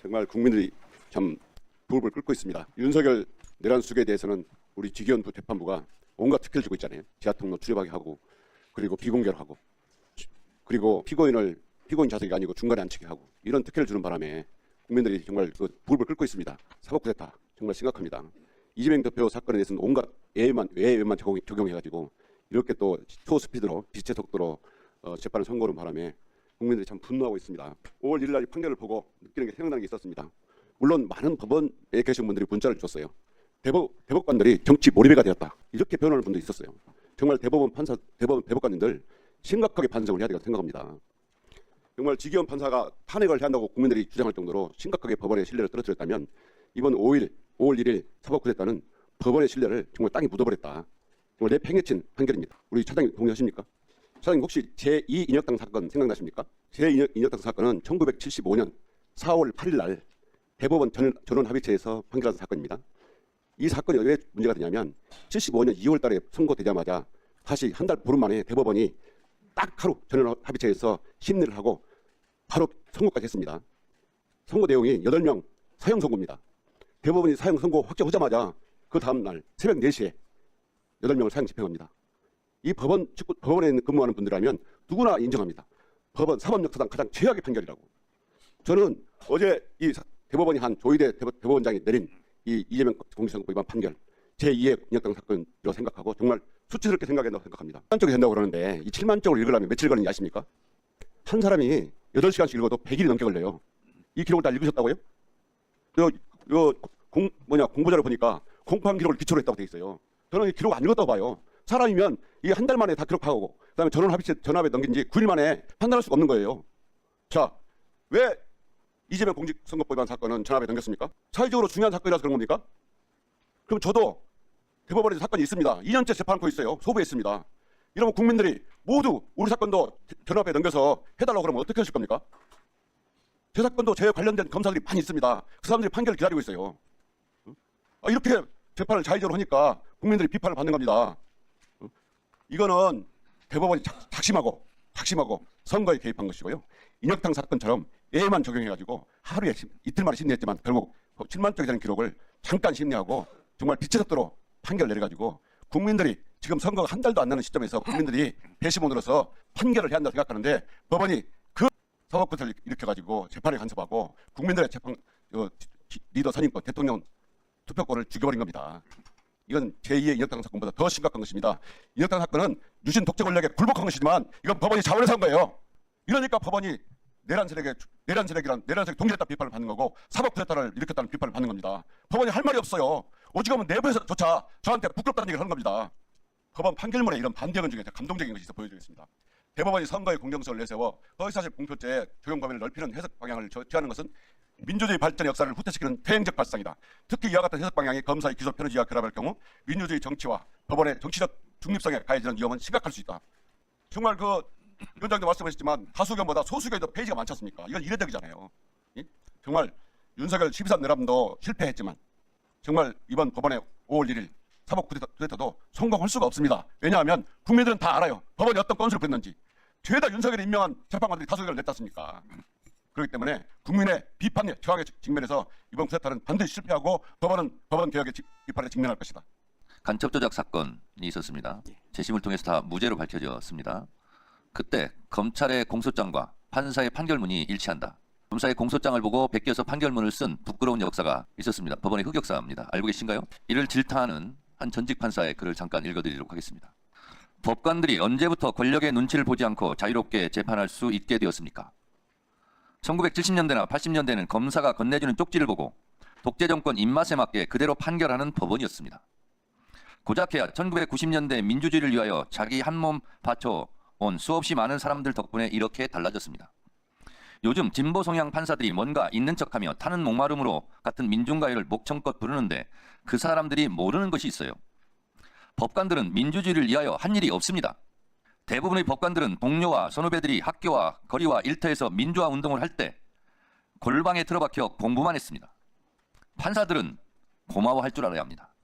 정말 국민들이 참 부글부글 끓고 있습니다. 윤석열 내란 수사에 대해서는 우리 직위원부 재판부가 온갖 특혜를 주고 있잖아요. 지하통로 출입하게 하고, 그리고 비공개로 하고, 그리고 피고인 좌석이 아니고 중간에 앉히게 하고, 이런 특혜를 주는 바람에 국민들이 정말 부글부글 끓고 있습니다. 사법 쿠데타 정말 심각합니다. 이재명 대표 사건에 대해서는 온갖 외에만 적용해가지고 이렇게 또 초스피드로 빛의 속도로 재판을 선고하는 바람에 국민들이 참 분노하고 있습니다. 5월 1일 날 판결을 보고 느끼는 게 생각나는 게 있었습니다. 물론 많은 법원에 계신 분들이 문자를 줬어요. 대법관들이 정치 몰입해가 되었다. 이렇게 표현하는 분도 있었어요. 정말 대법원 대법관님들 심각하게 반성을 해야 되겠다고 생각합니다. 정말 직위원 판사가 탄핵을 해야 한다고 국민들이 주장할 정도로 심각하게 법원의 신뢰를 떨어뜨렸다면 이번 5월 1일 사법 쿠데타는 법원의 신뢰를 정말 땅에 묻어버렸다. 정말 내팽개친 판결입니다. 우리 차장님 동의하십니까? 차장님 혹시 제2 인혁당 사건 생각나십니까? 제2 인혁당 사건은 1975년 4월 8일 날 대법원 전원 합의체에서 판결한 사건입니다. 이 사건이 왜 문제가 되냐면 75년 2월 달에 선고되자마자 다시 한 달 보름 만에 대법원이 딱 하루 전원 합의체에서 심리를 하고 바로 선고까지 했습니다. 선고 내용이 8명 사형 선고입니다. 대법원이 사형 선고 확정하자마자 그 다음 날 새벽 4시에 8명을 사형 집행합니다. 이 법원에 근무하는 분들이라면 누구나 인정합니다. 법원 사법 역사상 가장 최악의 판결이라고. 저는 어제 이 대법원이 한 조희대 대법원장이 내린 이 이재명 공직선거법 위반 판결 제2의 인혁당 사건이라고 생각하고 정말 수치스럽게 생각한다고 생각합니다. 7만 쪽이 된다고 그러는데 이 7만 쪽을 읽으려면 며칠 걸리는지 아십니까? 한 사람이 8시간씩 읽어도 100일이 넘게 걸려요. 이 기록을 다 읽으셨다고요? 공보자를 보니까 공판 기록을 기초로 했다고 돼 있어요. 저는 이 기록 안 읽었다고 봐요. 사람이면 이 한 달 만에 다 기록하고 그다음에 전원합의에 넘긴 지 9일 만에 판단할 수가 없는 거예요. 자, 왜 이재명 공직선거법 위반 사건은 전압에 넘겼습니까? 사회적으로 중요한 사건이라서 그런 겁니까? 그럼 저도 대법원에서 사건이 있습니다. 2년째 재판하고 있어요. 소부했습니다. 이러면 국민들이 모두 우리 사건도 전압에 넘겨서 해달라고 그러면 어떻게 하실 겁니까? 제 사건도 제 관련된 검사들이 많이 있습니다. 그 사람들이 판결을 기다리고 있어요. 이렇게 재판을 자의적으로 하니까 국민들이 비판을 받는 겁니다. 이거는 대법원이 작심하고 선거에 개입한 것이고요. 인혁당 사건처럼 예만 적용해가지고 하루에 이틀 만에 심리했지만 결국 7만 쪽이 되는 기록을 잠깐 심리하고 정말 빛의 속도로 판결을 내려가지고 국민들이 지금 선거가 한 달도 안 나는 시점에서 국민들이 배심원으로서 판결을 해야 한다고 생각하는데 법원이 그 사법부를 일으켜가지고 재판에 간섭하고 국민들의 재판 리더 선임권 대통령 투표권을 죽여버린 겁니다. 이건 제2의 인혁당 사건보다 더 심각한 것입니다. 인혁당 사건은 유신 독재 권력에 굴복한 것이지만 이건 법원이 자원해서 한 거예요. 이러니까 법원이 내란 세력 동일했다 비판을 받는 거고 사법 쿠데타를 일으켰다는 비판을 받는 겁니다. 법원이 할 말이 없어요. 오직하면 내부에서조차 저한테 부끄럽다는 얘기를 하는 겁니다. 법원 판결문에 이런 반대견 중에 감동적인 것이 있어 보여드리겠습니다. 대법원이 선거의 공정성을 내세워 허위사실 공표죄 적용 범위를 넓히는 해석 방향을 제시하는 것은 민주주의 발전의 역사를 후퇴시키는 퇴행적 발상이다. 특히 이와 같은 해석 방향이 검사의 기소 편의지와 결합할 경우 민주주의 정치와 법원의 정치적 중립성에 가해지는 위험은 심각할 수 있다. 정말 위원장도 말씀하셨지만 다수견보다 소수견이 더 페이지가 많지 않습니까? 이건 이례적이잖아요. 정말 윤석열 12.3 내란도 실패했지만 정말 이번 법원의 5월 1일 사법 쿠데타도 성공할 수가 없습니다. 왜냐하면 국민들은 다 알아요. 법원이 어떤 건수를 부렸는지. 죄다 윤석열이 임명한 재판관들이 다수견을 냈지 않습니까? 그렇기 때문에 국민의 비판에 저항에 직면해서 이번 쿠데타는 반드시 실패하고 법원 개혁의 비판에 직면할 것이다. 간첩 조작 사건이 있었습니다. 재심을 통해서 다 무죄로 밝혀졌습니다. 그때 검찰의 공소장과 판사의 판결문이 일치한다. 검사의 공소장을 보고 베껴서 판결문을 쓴 부끄러운 역사가 있었습니다. 법원의 흑역사입니다. 알고 계신가요? 이를 질타하는 한 전직 판사의 글을 잠깐 읽어드리도록 하겠습니다. 법관들이 언제부터 권력의 눈치를 보지 않고 자유롭게 재판할 수 있게 되었습니까? 1970년대나 80년대는 검사가 건네주는 쪽지를 보고 독재 정권 입맛에 맞게 그대로 판결하는 법원이었습니다. 고작해야 1990년대 민주주의를 위하여 자기 한몸 바쳐온 수없이 많은 사람들 덕분에 이렇게 달라졌습니다. 요즘 진보 성향 판사들이 뭔가 있는 척하며 타는 목마름으로 같은 민중가요를 목청껏 부르는데 그 사람들이 모르는 것이 있어요. 법관들은 민주주의를 위하여 한 일이 없습니다. 대부분의 법관들은 동료와 선후배들이 학교와 거리와 일터에서 민주화 운동을 할 때 골방에 틀어박혀 공부만 했습니다. 판사들은 고마워할 줄 알아야 합니다.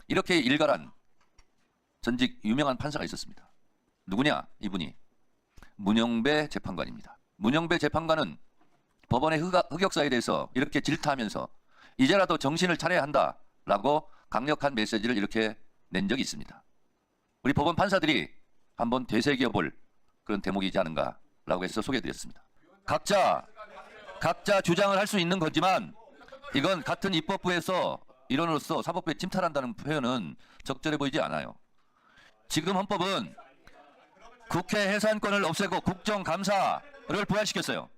이렇게 일갈한 전직 유명한 판사가 있었습니다. 누구냐? 이분이 문영배 재판관입니다. 문영배 재판관은 법원의 흑역사에 대해서 이렇게 질타하면서 이제라도 정신을 차려야 한다라고 강력한 메시지를 이렇게 낸 적이 있습니다. 우리 법원 판사들이 한번 되새겨볼 그런 대목이지 않은가라고 해서 소개해드렸습니다. 각자 주장을 할 수 있는 거지만 이건 같은 입법부에서 일원으로서 사법부에 침탈한다는 표현은 적절해 보이지 않아요. 지금 헌법은 국회 해산권을 없애고 국정감사를 부활시켰어요.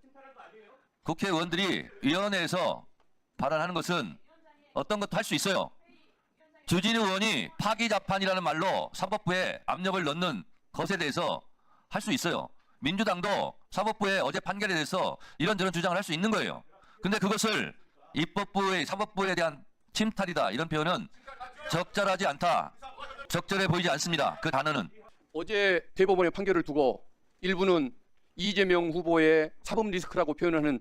국회의원들이 위원회에서 발언하는 것은 어떤 것도 할 수 있어요. 주진우 의원이 파기자판이라는 말로 사법부에 압력을 넣는 것에 대해서 할 수 있어요. 민주당도 사법부의 어제 판결에 대해서 이런저런 주장을 할 수 있는 거예요. 근데 그것을 입법부의 사법부에 대한 침탈이다 이런 표현은 적절하지 않다. 적절해 보이지 않습니다. 그 단어는. 어제 대법원의 판결을 두고 일부는 이재명 후보의 사법 리스크라고 표현하는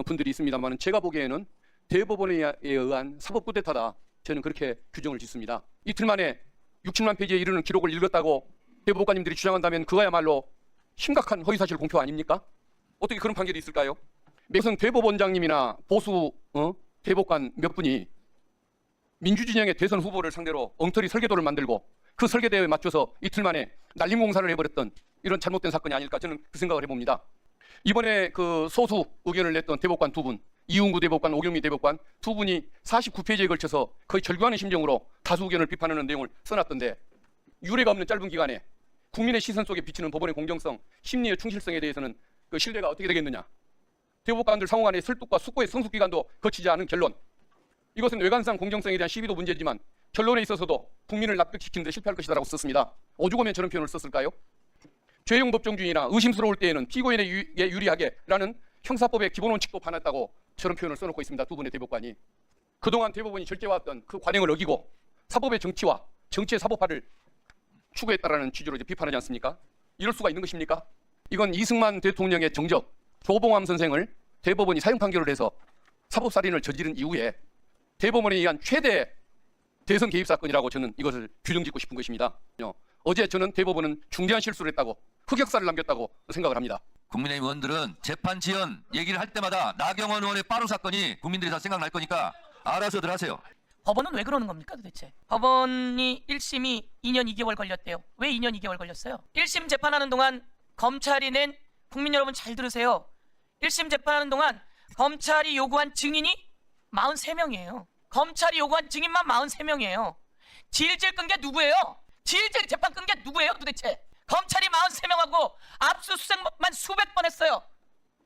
분들이 있습니다만 제가 보기에는 대법원에 의한 사법 쿠데타다. 저는 그렇게 규정을 짓습니다. 이틀 만에 67만 페이지에 이르는 기록을 읽었다고 대법관님들이 주장한다면 그거야말로 심각한 허위사실 공표 아닙니까? 어떻게 그런 판결이 있을까요? 무슨 대법원장님이나 보수 대법관 몇 분이 민주진영의 대선 후보를 상대로 엉터리 설계도를 만들고 그 설계도에 맞춰서 이틀 만에 날림 공사를 해버렸던 이런 잘못된 사건이 아닐까 저는 그 생각을 해봅니다. 이번에 그 소수 의견을 냈던 대법관 두 분, 이웅구 대법관, 오경미 대법관 두 분이 49페이지에 걸쳐서 거의 절규하는 심정으로 다수 의견을 비판하는 내용을 써놨던데 유례가 없는 짧은 기간에 국민의 시선 속에 비치는 법원의 공정성, 심리의 충실성에 대해서는 그 신뢰가 어떻게 되겠느냐. 대법관들 상호 간의 설득과 숙고의 성숙기간도 거치지 않은 결론. 이것은 외관상 공정성에 대한 시비도 문제지만 결론에 있어서도 국민을 납득시키는 데 실패할 것이다라고 썼습니다. 오죽하면 저런 표현을 썼을까요? 죄용 법정주의나 의심스러울 때에는 피고인에게 유리하게라는 형사법의 기본 원칙도 반했다고 저런 표현을 써놓고 있습니다. 두 분의 대법관이. 그동안 대법원이 절제해왔던 그 관행을 어기고 사법의 정치와 정치의 사법화를 추구했다라는 취지로 이제 비판하지 않습니까? 이럴 수가 있는 것입니까? 이건 이승만 대통령의 정적, 조봉암 선생을 대법원이 사형 판결을 해서 사법살인을 저지른 이후에 대법원에 의한 최대 대선 개입 사건이라고 저는 이것을 규정짓고 싶은 것입니다. 어제 저는 대법원은 중대한 실수를 했다고 흑역사를 남겼다고 생각을 합니다. 국민의힘 의원들은 재판 지연 얘기를 할 때마다 나경원 의원의 빠루 사건이 국민들이 다 생각날 거니까 알아서들 하세요. 법원은 왜 그러는 겁니까 도대체? 법원이 1심이 2년 2개월 걸렸대요. 왜 2년 2개월 걸렸어요? 1심 재판하는 동안 검찰이 낸, 국민 여러분 잘 들으세요. 1심 재판하는 동안 검찰이 요구한 증인이 43명이에요. 검찰이 요구한 증인만 43명이에요. 질질 끈 게 누구예요? 질질 재판 끈 게 누구예요 도대체? 검찰이 43명하고 압수수색만 수백 번 했어요.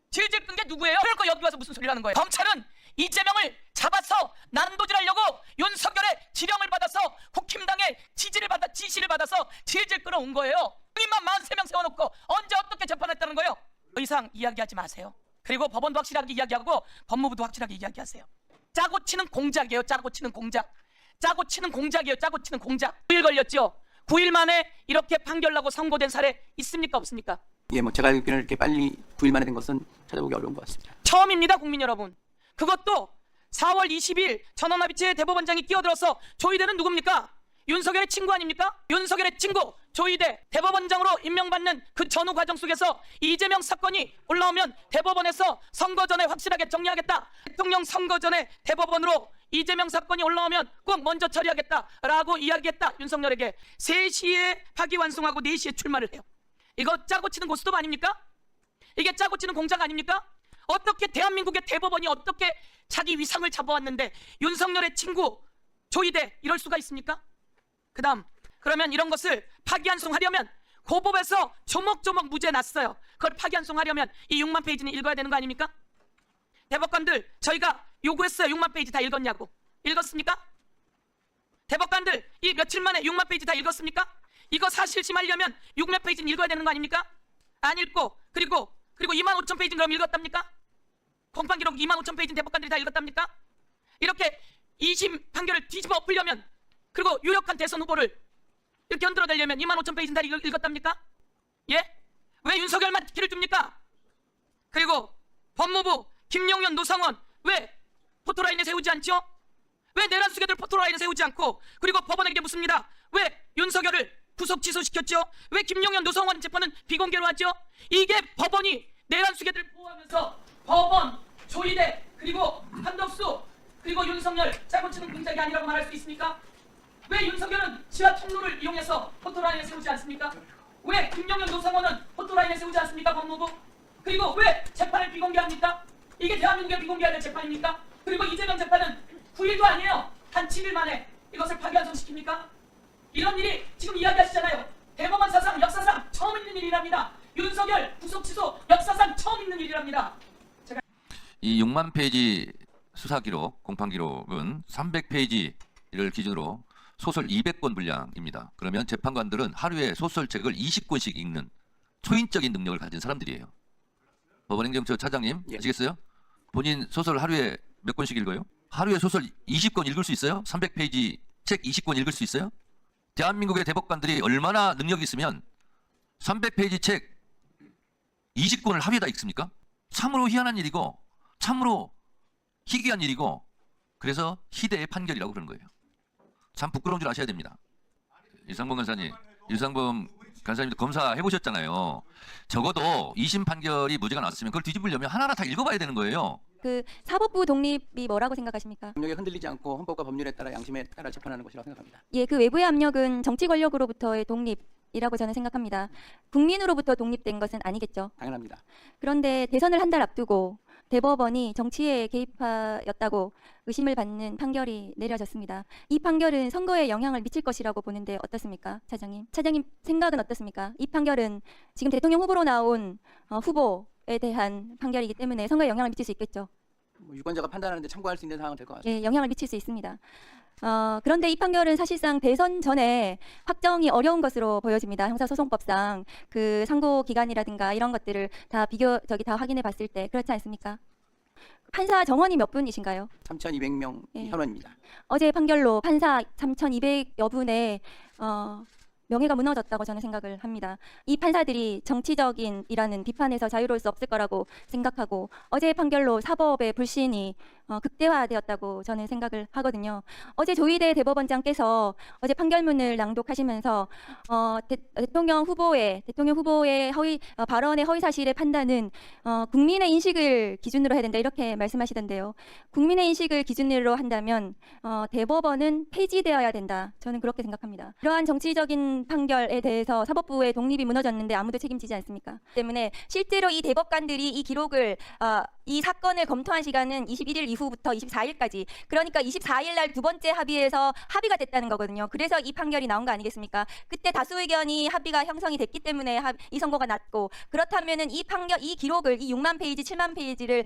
질질 끈 게 누구예요? 그럴 거 여기 와서 무슨 소리를 하는 거예요? 검찰은 이재명을 잡아서 난도질하려고 윤석열의 지령을 받아서 국힘당의 지시를 받아서 질질 끌어온 거예요. 증인만 43명 세워놓고 언제 어떻게 재판했다는 거예요? 더 이상 이야기하지 마세요. 그리고 법원도 확실하게 이야기하고 법무부도 확실하게 이야기하세요. 짜고 치는 공작이에요. 짜고 치는 공작. 짜고 치는 공작이에요. 짜고 치는 공작. 9일 걸렸죠. 9일 만에 이렇게 판결 나고 선고된 사례 있습니까? 없습니까? 예, 뭐 제가 알기로는 이렇게 빨리 9일 만에 된 것은 찾아보기 어려운 것 같습니다. 처음입니다, 국민 여러분. 그것도 4월 20일 전원합의체의 대법원장이 끼어들어서 조희대는 누굽니까? 윤석열의 친구 아닙니까? 윤석열의 친구 조희대 대법원장으로 임명받는 그 전후 과정 속에서 이재명 사건이 올라오면 대법원에서 선거 전에 확실하게 정리하겠다. 대통령 선거 전에 대법원으로 이재명 사건이 올라오면 꼭 먼저 처리하겠다라고 이야기했다. 윤석열에게 3시에 파기환송하고 4시에 출마를 해요. 이거 짜고 치는 고스톱 아닙니까? 이게 짜고 치는 공작 아닙니까? 어떻게 대한민국의 대법원이 어떻게 자기 위상을 잡아왔는데 윤석열의 친구 조희대 이럴 수가 있습니까? 그 다음 그러면 이런 것을 파기환송하려면 고법에서 조목조목 무죄 났어요. 그걸 파기환송하려면 이 6만 페이지는 읽어야 되는 거 아닙니까? 대법관들 저희가 요구했어요. 6만 페이지 다 읽었냐고. 읽었습니까? 대법관들 이 며칠 만에 6만 페이지 다 읽었습니까? 이거 사실심하려면 6만 페이지는 읽어야 되는 거 아닙니까? 안 읽고 그리고 25,000페이지는 그럼 읽었답니까? 공판기록 25,000페이지는 대법관들이 다 읽었답니까? 이렇게 2심 판결을 뒤집어 엎으려면 그리고 유력한 대선 후보를 이렇게 흔들어대려면 25,000페이지는 다 읽었답니까? 예? 왜 윤석열만 기를 줍니까? 그리고 법무부 김용현, 노상원 왜 포토라인에 세우지 않죠? 왜 내란 수괴들 포토라인에 세우지 않고 그리고 법원에게 묻습니다. 왜 윤석열을 구속 취소시켰죠? 왜 김용현, 노상원 재판은 비공개로 하죠? 이게 법원이 내란 수괴들 보호하면서 법원 조이대 그리고 한덕수 그리고 윤석열 짜고 치는 공작이 아니라고 말할 수 있습니까? 왜 윤석열은 지하 통로를 이용해서 포토라인을 세우지 않습니까? 왜 김용현 노상원은 포토라인을 세우지 않습니까? 법무부. 그리고 왜 재판을 비공개합니까? 이게 대한민국의 비공개해야 될 재판입니까? 그리고 이재명 재판은 9일도 아니에요. 한 7일 만에 이것을 파기환송시킵니까? 이런 일이 지금 이야기하시잖아요. 대법원 사상 역사상 처음 있는 일이랍니다. 윤석열 구속 취소 역사상 처음 있는 일이랍니다. 이 6만 페이지 수사 기록, 공판 기록은 300페이지를 기준으로 소설 200권 분량입니다. 그러면 재판관들은 하루에 소설책을 20권씩 읽는 초인적인 능력을 가진 사람들이에요. 법원행정처 차장님 예. 아시겠어요? 본인 소설 하루에 몇 권씩 읽어요? 하루에 소설 20권 읽을 수 있어요? 300페이지 책 20권 읽을 수 있어요? 대한민국의 대법관들이 얼마나 능력이 있으면 300페이지 책 20권을 하루에 다 읽습니까? 참으로 희한한 일이고 참으로 희귀한 일이고 그래서 희대의 판결이라고 그러는 거예요. 참 부끄러운 줄 아셔야 됩니다. 유상범 간사님, 유상범 간사님도 검사 해보셨잖아요. 적어도 2심 판결이 무죄가 났으면 그걸 뒤집으려면 하나하나 다 읽어봐야 되는 거예요. 그 사법부 독립이 뭐라고 생각하십니까? 압력에 흔들리지 않고 헌법과 법률에 따라 양심에 따라 재판하는 것이라고 생각합니다. 예, 그 외부의 압력은 정치 권력으로부터의 독립이라고 저는 생각합니다. 국민으로부터 독립된 것은 아니겠죠. 당연합니다. 그런데 대선을 한 달 앞두고 대법원이 정치에 개입하였다고 의심을 받는 판결이 내려졌습니다. 이 판결은 선거에 영향을 미칠 것이라고 보는데 어떻습니까, 차장님? 차장님 생각은 어떻습니까? 이 판결은 지금 대통령 후보로 나온 후보에 대한 판결이기 때문에 선거에 영향을 미칠 수 있겠죠. 뭐 유권자가 판단하는데 참고할 수 있는 사항은 될 것 같습니다. 예, 영향을 미칠 수 있습니다. 그런데 이 판결은 사실상 대선 전에 확정이 어려운 것으로 보여집니다. 형사소송법상 그 상고 기간이라든가 이런 것들을 다 다 확인해 봤을 때 그렇지 않습니까? 판사 정원이 몇 분이신가요? 3,200명 예. 현원입니다. 어제 판결로 판사 3,200여 분의 명예가 무너졌다고 저는 생각을 합니다. 이 판사들이 정치적인이라는 비판에서 자유로울 수 없을 거라고 생각하고 어제의 판결로 사법의 불신이 극대화되었다고 저는 생각을 하거든요. 어제 조희대 대법원장께서 어제 판결문을 낭독하시면서 대통령 후보의 발언의 허위 사실의 판단은 국민의 인식을 기준으로 해야 된다 이렇게 말씀하시던데요. 국민의 인식을 기준으로 한다면 대법원은 폐지되어야 된다. 저는 그렇게 생각합니다. 이러한 정치적인 판결에 대해서 사법부의 독립이 무너졌는데 아무도 책임지지 않습니까? 때문에 실제로 이 대법관들이 이 기록을 이 사건을 검토한 시간은 21일 이후부터 24일까지 그러니까 24일 날 두 번째 합의에서 합의가 됐다는 거거든요. 그래서 이 판결이 나온 거 아니겠습니까? 그때 다수 의견이 합의가 형성이 됐기 때문에 이 선고가 났고 그렇다면은 이 기록을 이 6만 페이지, 7만 페이지를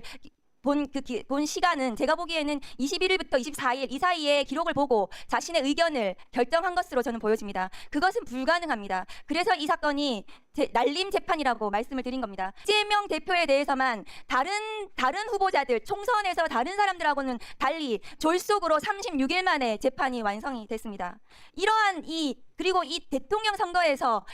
본 시간은 제가 보기에는 21일부터 24일 이 사이에 기록을 보고 자신의 의견을 결정한 것으로 저는 보여집니다. 그것은 불가능합니다. 그래서 이 사건이 날림 재판이라고 말씀을 드린 겁니다. 이재명 대표에 대해서만 다른 후보자들 총선에서 다른 사람들하고는 달리 졸속으로 36일 만에 재판이 완성이 됐습니다. 그리고 이 대통령 선거에서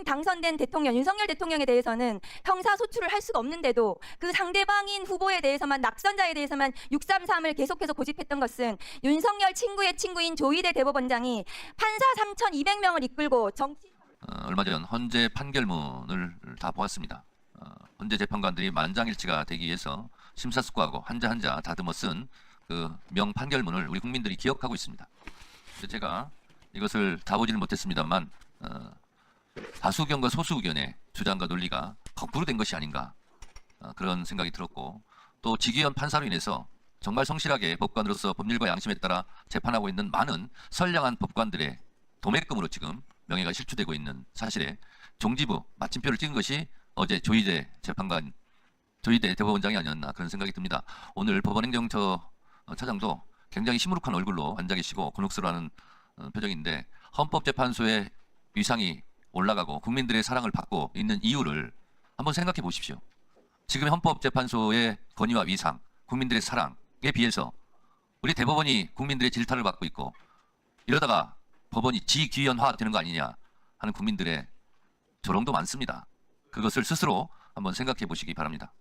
당선된 대통령 윤석열 대통령에 대해서는 형사소출을 할 수가 없는데도 그 상대방인 후보에 대해서만 낙선자에 대해서만 633을 계속해서 고집했던 것은 윤석열 친구의 친구인 조희대 대법원장이 판사 3,200명을 이끌고 얼마 전 헌재 판결문을 다 보았습니다. 헌재 재판관들이 만장일치가 되기 위해서 심사숙고하고 한자 한자 다듬어 쓴 그 명판결문을 우리 국민들이 기억하고 있습니다. 제가 이것을 다 보지는 못했습니다만 다수 의견과 소수 의견의 주장과 논리가 거꾸로 된 것이 아닌가 그런 생각이 들었고 또 직위원 판사로 인해서 정말 성실하게 법관으로서 법률과 양심에 따라 재판하고 있는 많은 선량한 법관들의 도매금으로 지금 명예가 실추되고 있는 사실에 종지부 마침표를 찍은 것이 어제 조희대 대법원장이 아니었나 그런 생각이 듭니다. 오늘 법원행정처 차장도 굉장히 시무룩한 얼굴로 앉아 계시고 곤혹스러워하는 표정인데 헌법재판소의 위상이 올라가고 국민들의 사랑을 받고 있는 이유를 한번 생각해 보십시오. 지금 헌법재판소의 권위와 위상, 국민들의 사랑에 비해서 우리 대법원이 국민들의 질타를 받고 있고 이러다가 법원이 지귀연화 되는 거 아니냐 하는 국민들의 조롱도 많습니다. 그것을 스스로 한번 생각해 보시기 바랍니다.